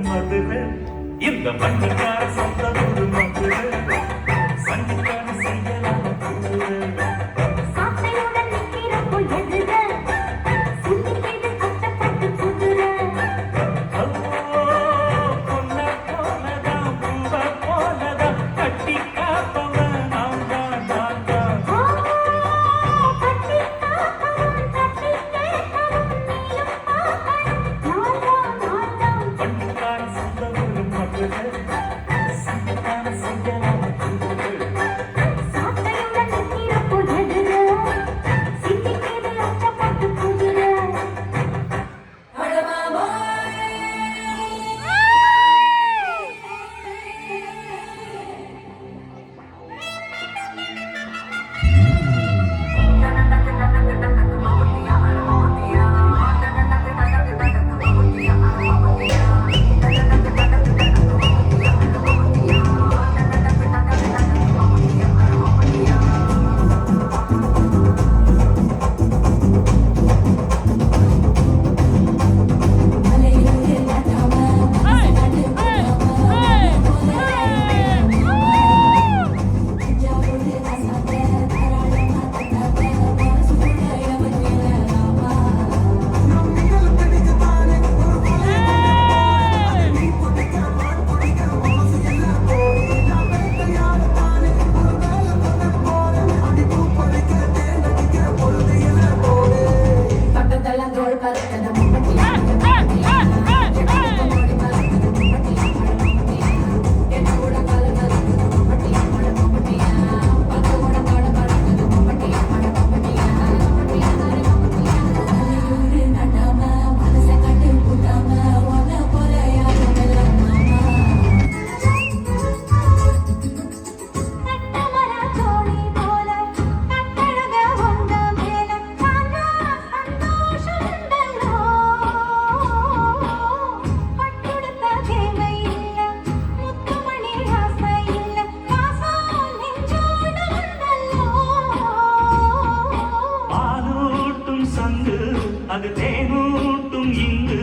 மதுரை இந்த மண்ணுக்கார சொந்த ஊரு மதுரை சங்கிக்கார செய்யலாம் சாத்தையுடன் நிற்கிறப்போ எதுக சிந்திக்கிது கட்டப்பட்டு குதிரை பொண்ண போலதான் பூவ போலதான் கட்டி காப்பவன் நான் தான் நான் தான் கட்டி காப்பவன் கட்டி கேட்பவன் நீயும் பார்க்கணும் நான் தான் மண்ணுக்கார சொந்த ஊரு மதுரை சங்கிக்கார செய்யலாம் சாத்தையுடன் நிற்கிறப்போ எதுக சிந்திக்கிது கட்டப்பட்டு குதிரை கட்டமர தோணி போல கட்டழக வந்த மேல காஞ்சா சந்தோஷமுண்டல்லோ பட்டுடுத்த தேவை இல்ல முத்துமணி ஆசை இல்ல பாசம் நெஞ்சோடு உண்டல்லோ பாலூட்டும் சங்கு அது தேனூட்டும் இங்கு